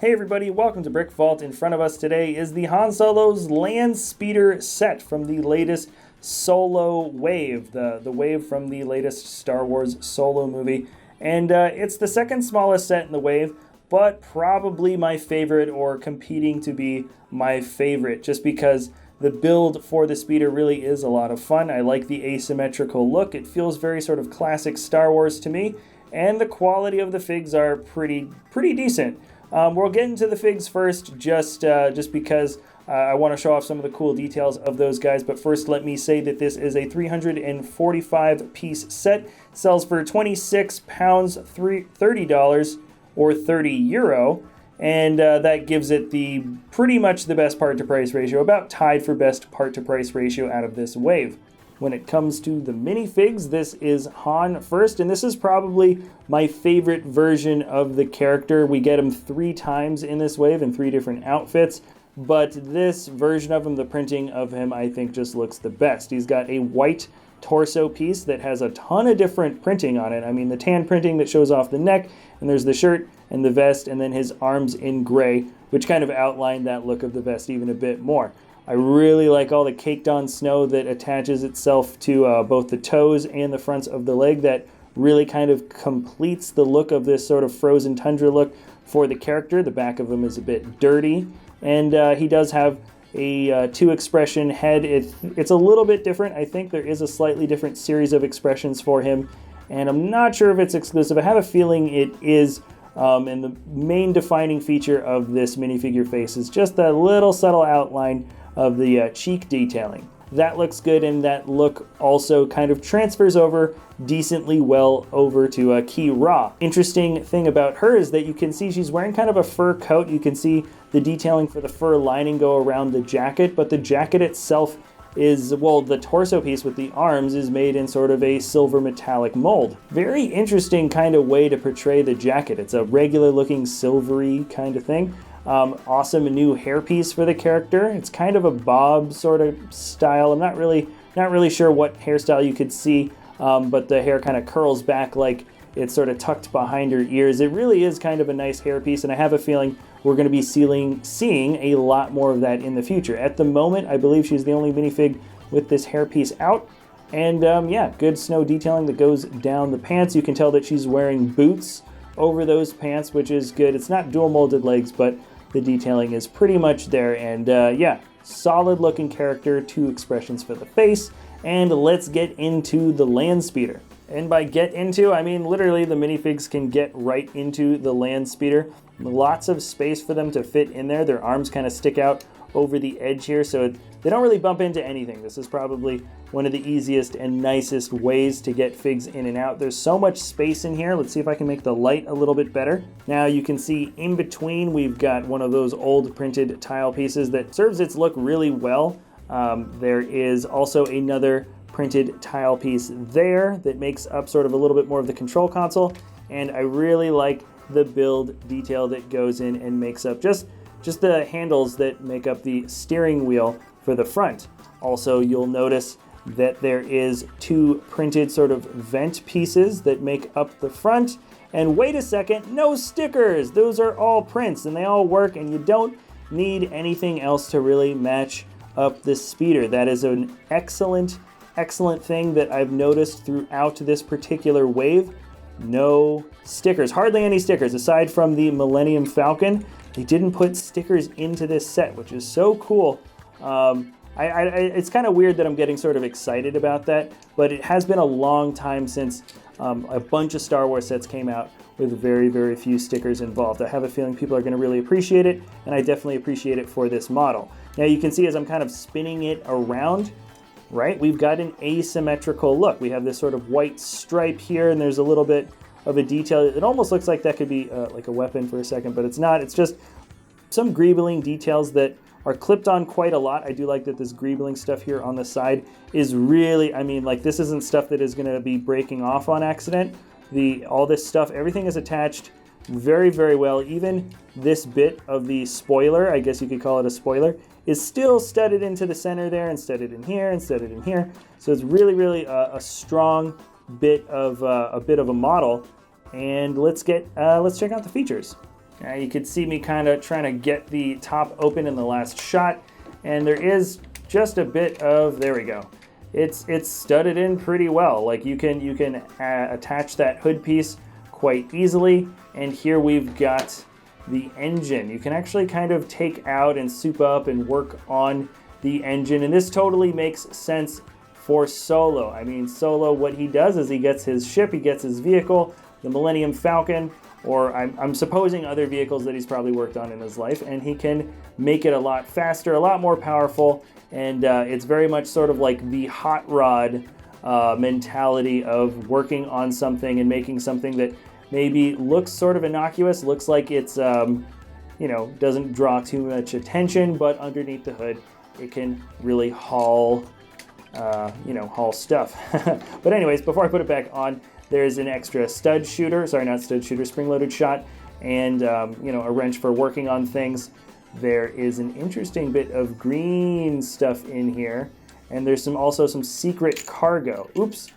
Hey everybody, welcome to Brick Vault. In front of us today is the Han Solo's Landspeeder set from the latest Solo wave, the wave from the latest Star Wars Solo movie. And it's the second smallest set in the wave, but probably my favorite, or competing to be my favorite, just because the build for the speeder really is a lot of fun. I like the asymmetrical look. It feels very sort of classic Star Wars to me, and the quality of the figs are pretty decent. We'll get into the figs first, just because I want to show off some of the cool details of those guys. But first, let me say that this is a 345-piece set. Sells for £26, $30, or €30, and that gives it the pretty much the best part-to-price ratio, about tied for best part-to-price ratio out of this wave. When it comes to the minifigs, this is Han first, and this is probably my favorite version of the character. We get him 3 times in this wave in 3 different outfits, but this version of him, the printing of him, I think just looks the best. He's got a white torso piece that has a ton of different printing on it. I mean, the tan printing that shows off the neck, and there's the shirt and the vest, and then his arms in gray, which kind of outline that look of the vest even a bit more. I really like all the caked on snow that attaches itself to both the toes and the fronts of the leg. That really kind of completes the look of this sort of frozen tundra look for the character. The back of him is a bit dirty, and he does have a 2-expression head. It's a little bit different. I think there is a slightly different series of expressions for him, and I'm not sure if it's exclusive. I have a feeling it is. And the main defining feature of this minifigure face is just that little subtle outline of the cheek detailing. That looks good, and that look also kind of transfers over decently well over to Key Ra. Interesting thing about her is that you can see she's wearing kind of a fur coat. You can see the detailing for the fur lining go around the jacket, but the jacket itself is, well, the torso piece with the arms is made in sort of a silver metallic mold. Very interesting kind of way to portray the jacket. It's a regular looking silvery kind of thing. Awesome new hairpiece for the character. It's kind of a bob sort of style. I'm not really sure what hairstyle you could see, but the hair kind of curls back like it's sort of tucked behind her ears. It really is kind of a nice hairpiece, and I have a feeling we're going to be seeing a lot more of that in the future. At the moment, I believe she's the only minifig with this hairpiece out. And yeah, good snow detailing that goes down the pants. You can tell that she's wearing boots over those pants, which is good. It's not dual molded legs, but the detailing is pretty much there. And yeah, solid looking character, 2 expressions for the face. And let's get into the Landspeeder. And by get into, I mean literally the minifigs can get right into the Landspeeder. Lots of space for them to fit in there. Their arms kind of stick out over the edge here, so they don't really bump into anything. This is probably one of the easiest and nicest ways to get figs in and out. There's so much space in here. Let's see if I can make the light a little bit better. Now you can see in between we've got one of those old printed tile pieces that serves its look really well. There is also another printed tile piece there that makes up sort of a little bit more of the control console, and I really like the build detail that goes in and makes up just the handles that make up the steering wheel for the front. Also, you'll notice that there is 2 printed sort of vent pieces that make up the front. And wait a second, no stickers! Those are all prints, and they all work, and you don't need anything else to really match up this speeder. That is an excellent thing that I've noticed throughout this particular wave. No stickers, hardly any stickers, aside from the Millennium Falcon. They didn't put stickers into this set, which is so cool. It's kind of weird that I'm getting sort of excited about that, but it has been a long time since a bunch of Star Wars sets came out with very few stickers involved. I have a feeling people are going to really appreciate it, and I definitely appreciate it for this model. Now you can see as I'm kind of spinning it around, right, we've got an asymmetrical look. We have this sort of white stripe here, and there's a little bit of a detail. It almost looks like that could be like a weapon for a second, but it's not. It's just some greebling details that are clipped on quite a lot. I do like that this greebling stuff here on the side is really, I mean, like, this isn't stuff that is going to be breaking off on accident. All this stuff, everything is attached very well. Even this bit of the spoiler, I guess you could call it a spoiler, is still studded into the center there, and studded in here, and studded in here. So it's really a strong bit of a model. And let's check out the features. Now you can see me kind of trying to get the top open in the last shot, and there is just a bit of, there we go. It's studded in pretty well. Like you can attach that hood piece quite easily, and here we've got the engine. You can actually kind of take out and soup up and work on the engine, and this totally makes sense for Solo. I mean, Solo, what he does is he gets his ship, he gets his vehicle, the Millennium Falcon, or I'm supposing other vehicles that he's probably worked on in his life, and he can make it a lot faster, a lot more powerful, and it's very much sort of like the hot rod mentality of working on something and making something that maybe looks sort of innocuous, looks like it's, you know, doesn't draw too much attention, but underneath the hood, it can really haul, you know, haul stuff. But anyways, before I put it back on, there's an extra stud shooter, sorry, not stud shooter, spring-loaded shot, and, you know, a wrench for working on things. There is an interesting bit of green stuff in here, and there's also some secret cargo. Oops,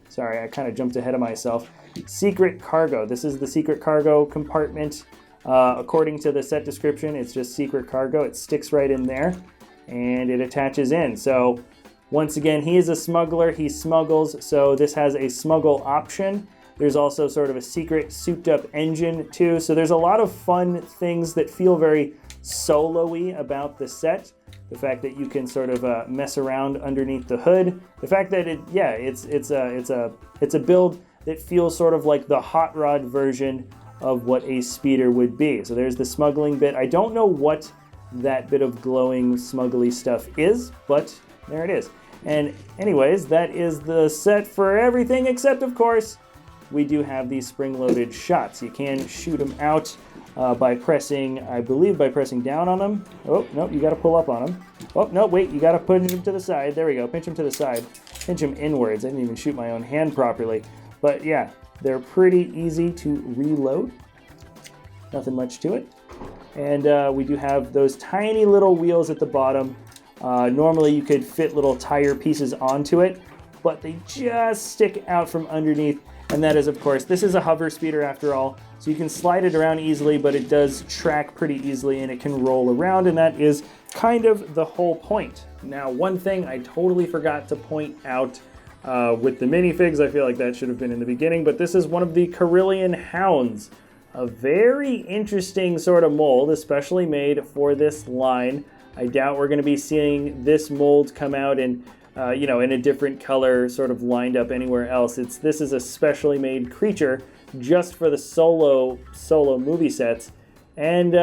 sorry, I kind of jumped ahead of myself. Secret cargo. This is the secret cargo compartment. According to the set description, it's just secret cargo. It sticks right in there, and it attaches in. So once again, he is a smuggler, he smuggles, so this has a smuggle option. There's also sort of a secret souped up engine too, so there's a lot of fun things that feel very Solo-y about the set. The fact that you can sort of mess around underneath the hood. The fact that it's a build that feels sort of like the hot rod version of what a speeder would be. So there's the smuggling bit. I don't know what that bit of glowing smuggly stuff is, but there it is. And anyways, that is the set for everything except, of course, we do have these spring-loaded shots. You can shoot them out by pressing, I believe, by pressing down on them. Oh, no, you got to pull up on them. Oh, no, wait, you got to pinch them to the side. There we go, pinch them to the side. Pinch them inwards. I didn't even shoot my own hand properly. But yeah, they're pretty easy to reload. Nothing much to it. And we do have those tiny little wheels at the bottom. Normally you could fit little tire pieces onto it, but they just stick out from underneath. And that is, of course, this is a hover speeder after all, so you can slide it around easily, but it does track pretty easily and it can roll around, and that is kind of the whole point. Now, one thing I totally forgot to point out with the minifigs, I feel like that should have been in the beginning, but this is one of the Corellian Hounds. A very interesting sort of mold, especially made for this line. I doubt we're going to be seeing this mold come out in, you know, in a different color, sort of lined up anywhere else. This is a specially made creature just for the Solo movie sets, and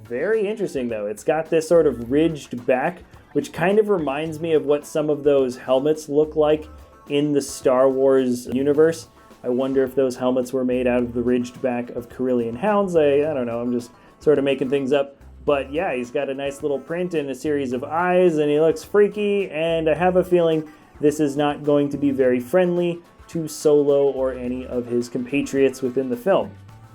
very interesting though. It's got this sort of ridged back, which kind of reminds me of what some of those helmets look like in the Star Wars universe. I wonder if those helmets were made out of the ridged back of Corellian Hounds. I don't know, I'm just sort of making things up. But yeah, he's got a nice little print and a series of eyes, and he looks freaky, and I have a feeling this is not going to be very friendly to Solo or any of his compatriots within the film.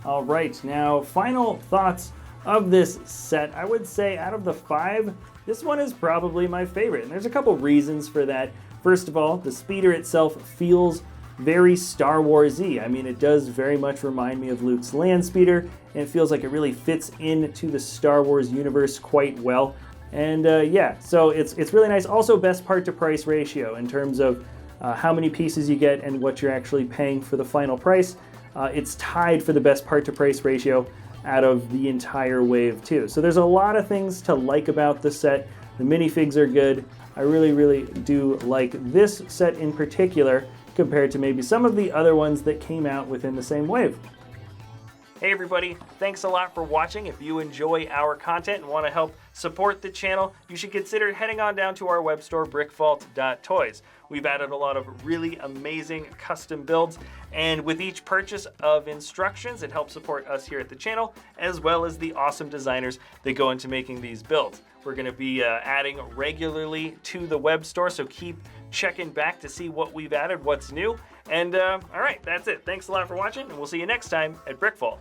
All right, now final thoughts of this set. I would say out of the 5, this one is probably my favorite, and there's a couple reasons for that. First of all, the speeder itself feels very Star Wars-y. I mean, it does very much remind me of Luke's Landspeeder, and it feels like it really fits into the Star Wars universe quite well. And yeah, so it's really nice. Also, best part to price ratio in terms of how many pieces you get and what you're actually paying for the final price. It's tied for the best part to price ratio out of the entire wave too. So there's a lot of things to like about the set. The minifigs are good. I really, really do like this set in particular, compared to maybe some of the other ones that came out within the same wave. Hey everybody, thanks a lot for watching. If you enjoy our content and want to help support the channel, you should consider heading on down to our web store, brickvault.toys. We've added a lot of really amazing custom builds, and with each purchase of instructions, it helps support us here at the channel, as well as the awesome designers that go into making these builds. We're going to be adding regularly to the web store, so keep checking back to see what we've added, what's new. And all right, that's it. Thanks a lot for watching, and we'll see you next time at Brick Vault.